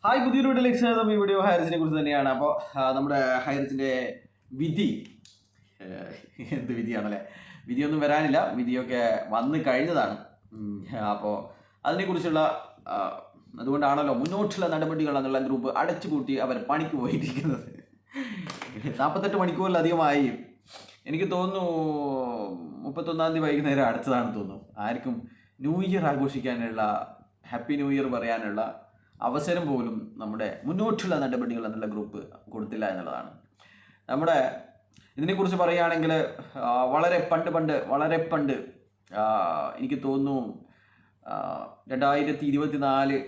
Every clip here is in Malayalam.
ഹായ്, പുതിയൊരു വീഡിയോയിലേക്ക് സ്വാഗതം. ഈ വീഡിയോ ഹൈറിച്ചിനെ കുറിച്ച് തന്നെയാണ്. അപ്പോൾ നമ്മുടെ ഹൈറിച്ചിൻ്റെ വിധി എന്ത് വിധിയാണല്ലേ, വിധിയൊന്നും വരാനില്ല, വിധിയൊക്കെ വന്നു കഴിഞ്ഞതാണ്. അപ്പോൾ അതിനെക്കുറിച്ചുള്ള അതുകൊണ്ടാണല്ലോ മുന്നോട്ടുള്ള നടപടികൾ എന്നുള്ള ഗ്രൂപ്പ് അടച്ചുപൂട്ടി അവർ പണിക്ക് പോയിരിക്കുന്നത്. 48 മണിക്കൂറിലധികമായി. എനിക്ക് തോന്നുന്നു 31 തീയതി വൈകുന്നേരം അടച്ചതാണെന്ന് തോന്നുന്നു. ആർക്കും ന്യൂ ഇയർ ആഘോഷിക്കാനുള്ള, ഹാപ്പി ന്യൂ ഇയർ പറയാനുള്ള അവസരം പോലും നമ്മുടെ മുന്നോട്ടുള്ള നടപടികൾ എന്നുള്ള ഗ്രൂപ്പ് കൊടുത്തില്ല എന്നുള്ളതാണ്. നമ്മുടെ ഇതിനെക്കുറിച്ച് പറയുകയാണെങ്കിൽ വളരെ പണ്ട് എനിക്ക് തോന്നുന്നു 2024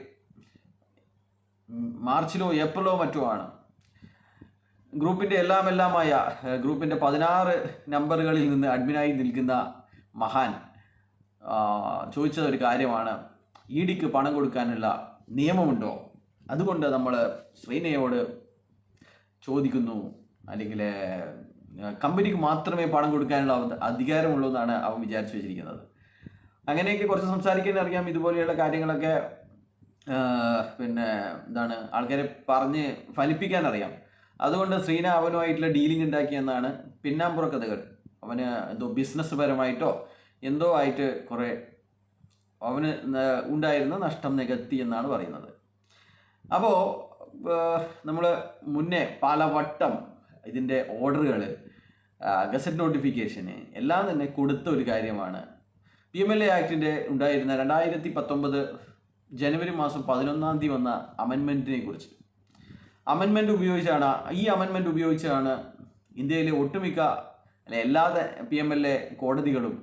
മാർച്ചിലോ ഏപ്രിലോ മറ്റോ ആണ് ഗ്രൂപ്പിൻ്റെ എല്ലാമായ ഗ്രൂപ്പിൻ്റെ 16 നമ്പറുകളിൽ നിന്ന് അഡ്മിനായി നിൽക്കുന്ന മഹാൻ ചോദിച്ചത് ഒരു കാര്യമാണ്: ഇഡിക്ക് പണം കൊടുക്കാനുള്ള നിയമമുണ്ടോ? അതുകൊണ്ട് നമ്മൾ ശ്രീനയോട് ചോദിക്കുന്നു, അല്ലെങ്കിൽ കമ്പനിക്ക് മാത്രമേ പണം കൊടുക്കാനുള്ള അധികാരമുള്ളൂ എന്നാണ് അവൻ വിചാരിച്ചു വെച്ചിരിക്കുന്നത്. അങ്ങനെയൊക്കെ കുറച്ച് സംസാരിക്കാൻ അറിയാം. ഇതുപോലെയുള്ള കാര്യങ്ങളൊക്കെ എന്താണ് ആൾക്കാരെ പറഞ്ഞ് ഫലിപ്പിക്കാൻ അറിയാം. അതുകൊണ്ട് ശ്രീന അവനുമായിട്ടുള്ള ഡീലിംഗ് ഉണ്ടാക്കിയെന്നാണ് പിന്നാമ്പുറ കഥകൾ. അവന് എന്തോ ബിസിനസ് പരമായിട്ടോ എന്തോ ആയിട്ട് കുറേ അവന് ഉണ്ടായിരുന്ന നഷ്ടം നികത്തി എന്നാണ് പറയുന്നത്. അപ്പോൾ നമ്മൾ മുന്നേ പലവട്ടം ഇതിൻ്റെ ഓർഡറുകൾ, ഗസറ്റ് നോട്ടിഫിക്കേഷന് എല്ലാം തന്നെ കൊടുത്ത ഒരു കാര്യമാണ് PMLA ആക്ടിൻ്റെ ഉണ്ടായിരുന്ന 2019 ജനുവരി മാസം 11 തീയതി വന്ന അമെൻമെൻറ്റിനെ കുറിച്ച്. ഈ അമെൻമെൻറ്റ് ഉപയോഗിച്ചാണ് ഇന്ത്യയിലെ ഒട്ടുമിക്ക എല്ലാ PMLA കോടതികളും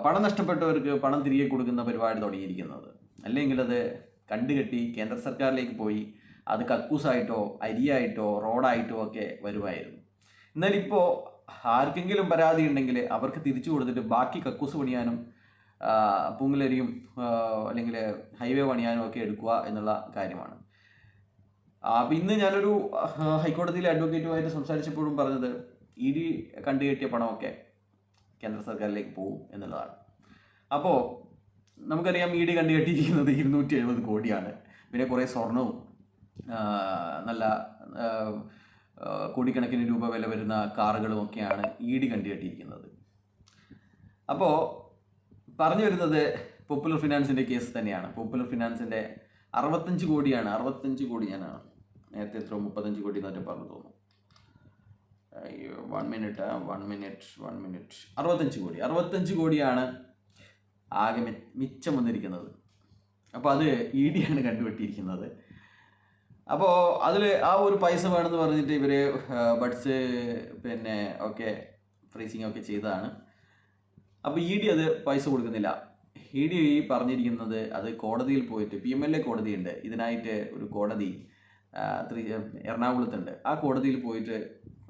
പണം നഷ്ടപ്പെട്ടവർക്ക് പണം തിരികെ കൊടുക്കുന്ന പരിപാടി തുടങ്ങിയിരിക്കുന്നത്. അല്ലെങ്കിൽ അത് കണ്ടുകെട്ടി കേന്ദ്ര സർക്കാരിലേക്ക് പോയി അത് കക്കൂസായിട്ടോ അരിയായിട്ടോ റോഡായിട്ടോ ഒക്കെ വരുമായിരുന്നു. എന്നാൽ ഇപ്പോൾ ആർക്കെങ്കിലും പരാതി ഉണ്ടെങ്കിൽ അവർക്ക് തിരിച്ചു കൊടുത്തിട്ട് ബാക്കി കക്കൂസ് പണിയാനും പൂങ്ങലരിയും അല്ലെങ്കിൽ ഹൈവേ പണിയാനും ഒക്കെ എടുക്കുക എന്നുള്ള കാര്യമാണ്. അപ്പം ഇന്ന് ഞാനൊരു ഹൈക്കോടതിയിലെ അഡ്വക്കേറ്റുമായിട്ട് സംസാരിച്ചപ്പോഴും പറഞ്ഞത് ED കണ്ടുകെട്ടിയ പണമൊക്കെ കേന്ദ്ര സർക്കാരിലേക്ക് പോകും എന്നുള്ളതാണ്. അപ്പോൾ നമുക്കറിയാം ED കണ്ടുകെട്ടിയിരിക്കുന്നത് 270 കോടിയാണ്. പിന്നെ കുറേ സ്വർണവും നല്ല കോടിക്കണക്കിന് രൂപ വില വരുന്ന കാറുകളും ഒക്കെയാണ് ED കണ്ടുകെട്ടിയിരിക്കുന്നത്. അപ്പോൾ പറഞ്ഞു വരുന്നത് പോപ്പുലർ ഫിനാൻസിൻ്റെ കേസ് തന്നെയാണ്. പോപ്പുലർ ഫിനാൻസിൻ്റെ 65 കോടിയാണ്. 65 കോടി ഞാനാണ് നേരത്തെ എത്ര 35 കോടി എന്നൊക്കെ പറഞ്ഞു തോന്നുന്നു. 1 മിനിറ്റ് 65 കോടിയാണ് ആകെ മിച്ചം വന്നിരിക്കുന്നത്. അപ്പോൾ അത് ED ആണ് കണ്ടുപറ്റിയിരിക്കുന്നത്. അപ്പോൾ അതിൽ ആ ഒരു പൈസ വേണമെന്ന് പറഞ്ഞിട്ട് ഇവർ ബഡ്സ് ഒക്കെ ഫ്രീസിങ് ഒക്കെ ചെയ്തതാണ്. അപ്പോൾ ED അത് പൈസ കൊടുക്കുന്നില്ല. ED പറഞ്ഞിരിക്കുന്നത് അത് കോടതിയിൽ പോയിട്ട്, PMLA കോടതിയുണ്ട് ഇതിനായിട്ട്, ഒരു കോടതി എറണാകുളത്തുണ്ട്. ആ കോടതിയിൽ പോയിട്ട്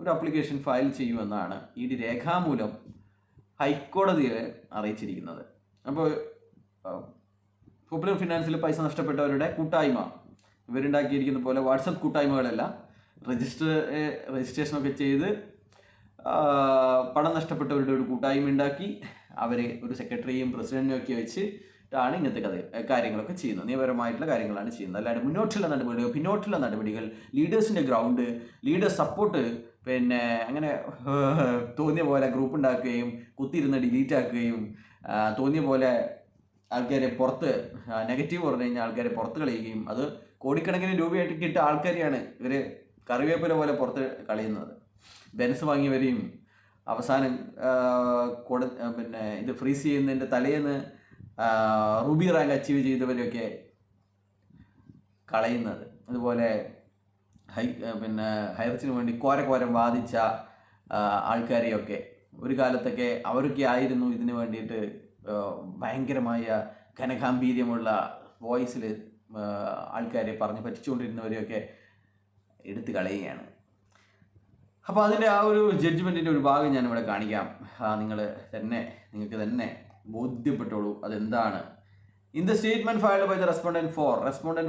ഒരു അപ്ലിക്കേഷൻ ഫയൽ ചെയ്യുമെന്നാണ് ED രേഖാമൂലം ഹൈക്കോടതിയിൽ അറിയിച്ചിരിക്കുന്നത്. അപ്പോൾ പോപ്പുലർ ഫിനാൻസിൽ പൈസ നഷ്ടപ്പെട്ടവരുടെ കൂട്ടായ്മ ഇവരുണ്ടാക്കിയിരിക്കുന്ന പോലെ വാട്സപ്പ് കൂട്ടായ്മകളല്ല, രജിസ്ട്രേഷനൊക്കെ ചെയ്ത് പണം നഷ്ടപ്പെട്ടവരുടെ ഒരു കൂട്ടായ്മ ഉണ്ടാക്കി അവരെ ഒരു സെക്രട്ടറിയും പ്രസിഡന്റിനും ഒക്കെ വെച്ചിട്ടാണ് ഇങ്ങനത്തെ കാര്യങ്ങളൊക്കെ ചെയ്യുന്നത്. നിയമപരമായിട്ടുള്ള കാര്യങ്ങളാണ് ചെയ്യുന്നത്. അല്ലാണ്ട് പിന്നോട്ടുള്ള നടപടികൾ, ലീഡേഴ്സിൻ്റെ ഗ്രൗണ്ട്, ലീഡേഴ്സ് സപ്പോർട്ട്, അങ്ങനെ തോന്നിയ പോലെ ഗ്രൂപ്പ് ഉണ്ടാക്കുകയും കുത്തിയിരുന്ന് ഡിലീറ്റ് ആക്കുകയും തോന്നിയ പോലെ ആൾക്കാരെ പുറത്ത് നെഗറ്റീവ് പറഞ്ഞു കഴിഞ്ഞാൽ ആൾക്കാരെ പുറത്ത് കളയുകയും അത് കോടിക്കണക്കിന് രൂപയായിട്ട് കിട്ടിയ ആൾക്കാരെയാണ് ഇവർ കറിവേപ്പില പോലെ പുറത്ത് കളയുന്നത്. ബെൻസ് വാങ്ങിയവരെയും അവസാനം ഇത് ഫ്രീസ് ചെയ്യുന്നതിൻ്റെ തലേന്ന് റൂബി റാങ്ക് അച്ചീവ് ചെയ്തവരെയൊക്കെ കളയുന്നത്. അതുപോലെ ഹൈറിച്ചിന് വേണ്ടി കോരം വാദിച്ച ആൾക്കാരെയൊക്കെ ഒരു കാലത്തൊക്കെ അവരൊക്കെ ആയിരുന്നു ഇതിന് വേണ്ടിയിട്ട് ഭയങ്കരമായ ഘനഗാംഭീര്യമുള്ള വോയിസിൽ ആൾക്കാരെ പറഞ്ഞ് പറ്റിച്ചുകൊണ്ടിരുന്നവരെയൊക്കെ എടുത്ത് കളയുകയാണ്. അപ്പോൾ അതിൻ്റെ ആ ഒരു ജഡ്ജ്മെൻറ്റിൻ്റെ ഒരു ഭാഗം ഞാനിവിടെ കാണിക്കാം. നിങ്ങൾക്ക് തന്നെ ബോധ്യപ്പെട്ടോളൂ അതെന്താണ്. In the statement filed by the respondent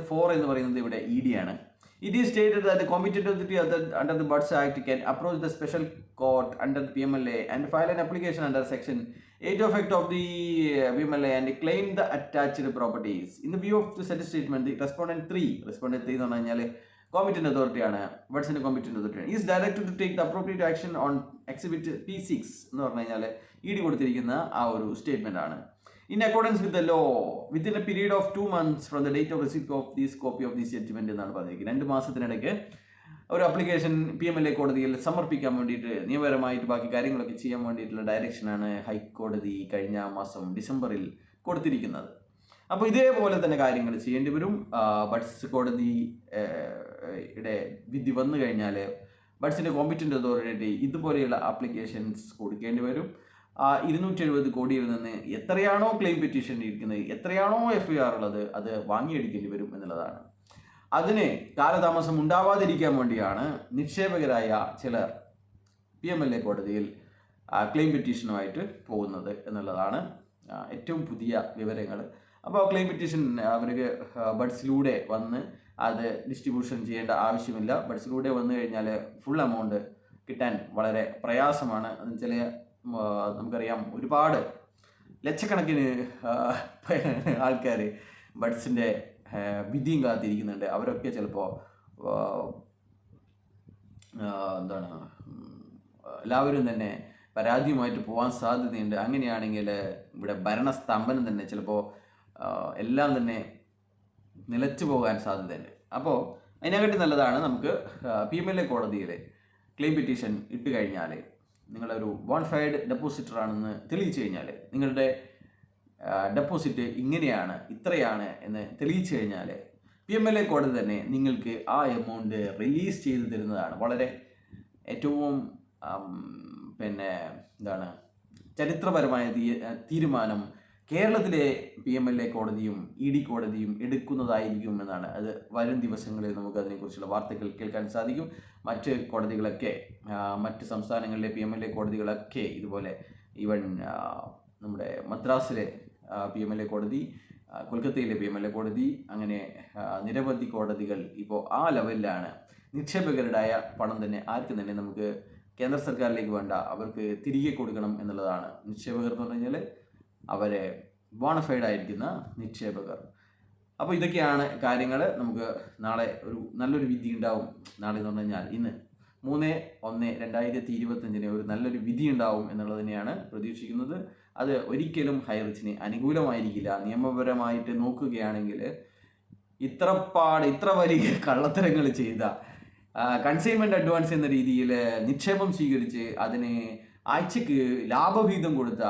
4 എന്ന് പറയുന്നത് ഇവിടെ ED ആണ്. It is stated that the competent authority under the Buds Act can approach the special court under the PMLA and file an application under Section 8 of Act of the PMLA and claim the attached properties. In the view of the said statement, the respondent 3 എന്ന് പറഞ്ഞു കഴിഞ്ഞാൽ കോമ്പിറ്റന്റ് അതോറിറ്റിയാണ്, ബഡ്സിന്റെ കോമ്പിറ്റന്റ് അതോറിറ്റിയാണ്, is directed to take the appropriate action on exhibit P6 എന്ന് പറഞ്ഞു കഴിഞ്ഞാൽ ഇ ഡി കൊടുത്തിരിക്കുന്ന ആ ഒരു സ്റ്റേറ്റ്മെന്റ് ആണ്. In accordance with the law, within a period of 2 months from the date of receipt of this copy of this judgment എന്നാണ് പറഞ്ഞിരിക്കുന്നത്. 2 മാസത്തിനിടയ്ക്ക് ഒരു അപ്ലിക്കേഷൻ PMLA കോടതിയിൽ സമർപ്പിക്കാൻ വേണ്ടിയിട്ട് നിയമപരമായിട്ട് ബാക്കി കാര്യങ്ങളൊക്കെ ചെയ്യാൻ വേണ്ടിയിട്ടുള്ള ഡയറക്ഷനാണ് ഹൈക്കോടതി കഴിഞ്ഞ മാസം ഡിസംബറിൽ കൊടുത്തിരിക്കുന്നത്. അപ്പോൾ ഇതേപോലെ തന്നെ കാര്യങ്ങൾ ചെയ്യേണ്ടി വരും. ബഡ്സ് കോടതിയുടെ വിധി വന്നു കഴിഞ്ഞാൽ ബഡ്സിൻ്റെ കോമ്പിറ്റൻ്റ് അതോറിറ്റി ഇതുപോലെയുള്ള ആപ്ലിക്കേഷൻസ് കൊടുക്കേണ്ടി വരും. 270 കോടിയിൽ നിന്ന് എത്രയാണോ ക്ലെയിം പെറ്റീഷൻ ഇരിക്കുന്നത്, എത്രയാണോ FIR ഉള്ളത്, അത് വാങ്ങിയെടുക്കേണ്ടി വരും എന്നുള്ളതാണ്. അതിന് കാലതാമസം ഉണ്ടാവാതിരിക്കാൻ വേണ്ടിയാണ് നിക്ഷേപകരായ ചിലർ PMLA കോടതിയിൽ ക്ലെയിം പെറ്റീഷനുമായിട്ട് പോകുന്നത് എന്നുള്ളതാണ് ഏറ്റവും പുതിയ വിവരങ്ങൾ. അപ്പോൾ ക്ലെയിം പെറ്റീഷൻ അവർക്ക് ബഡ്സിലൂടെ വന്ന് അത് ഡിസ്ട്രിബ്യൂഷൻ ചെയ്യേണ്ട ആവശ്യമില്ല. ബഡ്സിലൂടെ വന്നു കഴിഞ്ഞാൽ ഫുൾ എമൗണ്ട് കിട്ടാൻ വളരെ പ്രയാസമാണ്. അതിന് ചില നമുക്കറിയാം ഒരുപാട് ലക്ഷക്കണക്കിന് ആൾക്കാർ ബഡ്സിൻ്റെ വിധിയും കാത്തിരിക്കുന്നുണ്ട്. അവരൊക്കെ ചിലപ്പോൾ എല്ലാവരും തന്നെ പരാതിയുമായിട്ട് പോകാൻ സാധ്യതയുണ്ട്. അങ്ങനെയാണെങ്കിൽ ഇവിടെ ഭരണസ്തംഭനം തന്നെ ചിലപ്പോൾ എല്ലാം തന്നെ നിലച്ചു പോകാൻ സാധ്യതയുണ്ട്. അപ്പോൾ അതിനെക്കാട്ടി നല്ലതാണ് നമുക്ക് PMLA കോടതിയിൽ ക്ലെയിം പെറ്റീഷൻ ഇട്ട് കഴിഞ്ഞാൽ, നിങ്ങളൊരു ബോൺഫൈഡ് ഡെപ്പോസിറ്റർ ആണെന്ന് തെളിയിച്ചു കഴിഞ്ഞാൽ, നിങ്ങളുടെ ഡെപ്പോസിറ്റ് ഇങ്ങനെയാണ് ഇത്രയാണ് എന്ന് തെളിയിച്ചു കഴിഞ്ഞാൽ PMLA കോടതി തന്നെ നിങ്ങൾക്ക് ആ എമൗണ്ട് റിലീസ് ചെയ്ത് തരുന്നതാണ്. വളരെ ഏറ്റവും ചരിത്രപരമായ തീരുമാനം കേരളത്തിലെ PMLA കോടതിയും ED കോടതിയും എടുക്കുന്നതായിരിക്കും എന്നാണ്. അത് വരും ദിവസങ്ങളിൽ നമുക്ക് അതിനെക്കുറിച്ചുള്ള വാർത്തകൾ കേൾക്കാൻ സാധിക്കും. മറ്റ് കോടതികളൊക്കെ, മറ്റ് സംസ്ഥാനങ്ങളിലെ PMLA കോടതികളൊക്കെ ഇതുപോലെ, ഈവൻ നമ്മുടെ മദ്രാസിലെ PMLA കോടതി, കൊൽക്കത്തയിലെ PMLA കോടതി, അങ്ങനെ നിരവധി കോടതികൾ ഇപ്പോൾ ആ ലെവലിലാണ്. നിക്ഷേപകരുടെ പണം തന്നെ ആർക്കും തന്നെ നമുക്ക് കേന്ദ്ര സർക്കാരിലേക്ക് വേണ്ട, അവർക്ക് തിരികെ കൊടുക്കണം എന്നുള്ളതാണ്. നിക്ഷേപകർ എന്ന് പറഞ്ഞു കഴിഞ്ഞാൽ അവരെ ബോണഫൈഡ് ആയിരിക്കുന്ന നിക്ഷേപകർ. അപ്പോൾ ഇതൊക്കെയാണ് കാര്യങ്ങൾ. നമുക്ക് നാളെ ഒരു നല്ലൊരു വിധി ഉണ്ടാവും. നാളെ എന്ന് പറഞ്ഞു കഴിഞ്ഞാൽ ഇന്ന് 3/1/2025 ഒരു നല്ലൊരു വിധി ഉണ്ടാവും എന്നുള്ളത് തന്നെയാണ് പ്രതീക്ഷിക്കുന്നത്. അത് ഒരിക്കലും ഹൈറിച്ചിന് അനുകൂലമായിരിക്കില്ല. നിയമപരമായിട്ട് നോക്കുകയാണെങ്കിൽ ഇത്ര വലിയ കള്ളത്തരങ്ങൾ ചെയ്ത, കൺസൈൻമെൻറ്റ് അഡ്വാൻസ് എന്ന രീതിയിൽ നിക്ഷേപം സ്വീകരിച്ച് അതിന് ആഴ്ചക്ക് ലാഭവിഹിതം കൊടുത്ത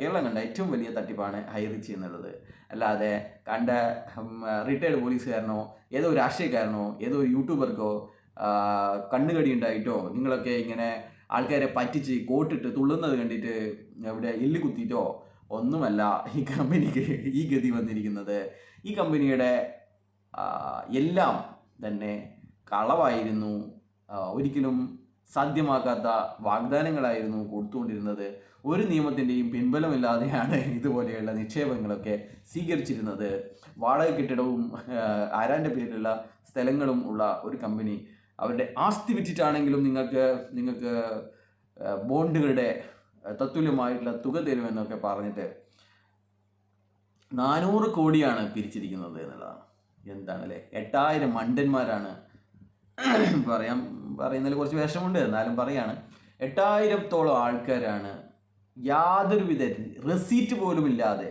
കേരളം കണ്ട ഏറ്റവും വലിയ തട്ടിപ്പാണ് ഹൈറിച്ച് എന്നുള്ളത്. അല്ലാതെ കണ്ട റിട്ടയർഡ് പോലീസുകാരനോ ഏതോ രാഷ്ട്രീയക്കാരനോ ഏതോ യൂട്യൂബർക്കോ കണ്ണുകടി ഉണ്ടായിട്ടോ നിങ്ങളൊക്കെ ഇങ്ങനെ ആൾക്കാരെ പറ്റിച്ച് കോട്ടിട്ട് തുള്ളുന്നത് കണ്ടിട്ട് ഇവിടെ എല്ല് കുത്തിയിട്ടോ ഒന്നുമല്ല ഈ കമ്പനിക്ക് ഈ ഗതി വന്നിരിക്കുന്നത്. ഈ കമ്പനിയുടെ എല്ലാം തന്നെ കളവായിരുന്നു. ഒരിക്കലും സാധ്യമാക്കാത്ത വാഗ്ദാനങ്ങളായിരുന്നു കൊടുത്തുകൊണ്ടിരുന്നത്. ഒരു നിയമത്തിൻ്റെയും പിൻബലമില്ലാതെയാണ് ഇതുപോലെയുള്ള നിക്ഷേപങ്ങളൊക്കെ സ്വീകരിച്ചിരുന്നത്. വാടക കെട്ടിടവും ആരാൻ്റെ പേരിലുള്ള സ്ഥലങ്ങളും ഉള്ള ഒരു കമ്പനി അവരുടെ ആസ്തി വിറ്റിട്ടാണെങ്കിലും നിങ്ങൾക്ക് ബോണ്ടുകളുടെ തത്തുല്യമായിട്ടുള്ള തുക തരുമെന്നൊക്കെ പറഞ്ഞിട്ട് 400 കോടിയാണ് പിരിച്ചിരിക്കുന്നത് എന്നുള്ളതാണ്. എന്താണല്ലേ, 8000 മണ്ടന്മാരാണ്. പറയുന്നതിൽ കുറച്ച് വിഷമുണ്ട്, എന്നാലും പറയാണ്. 8000-ഓളം ആൾക്കാരാണ് യാതൊരുവിധ റെസീറ്റ് പോലും ഇല്ലാതെ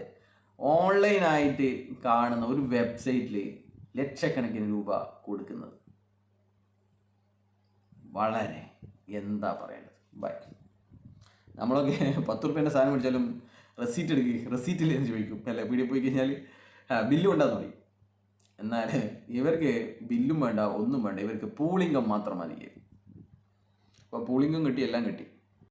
ഓൺലൈനായിട്ട് കാണുന്ന ഒരു വെബ്സൈറ്റിൽ ലക്ഷക്കണക്കിന് രൂപ കൊടുക്കുന്നത്. വളരെ എന്താ പറയേണ്ടത്. ബൈ. നമ്മളൊക്കെ 10 റുപ്യേൻ്റെ സാധനം മേടിച്ചാലും റെസീറ്റ് ഇല്ലെന്ന് ചോദിക്കും, അല്ലേ? വീട്ടിൽ പോയി കഴിഞ്ഞാൽ ബില്ല് കൊണ്ടാന്ന് പറയും. എന്നാൽ ഇവർക്ക് ബില്ലും വേണ്ട, ഒന്നും വേണ്ട. ഇവർക്ക് പൂളിംഗം മാത്രം മതി. അപ്പോൾ പൂളിംഗം കിട്ടി, എല്ലാം കിട്ടി.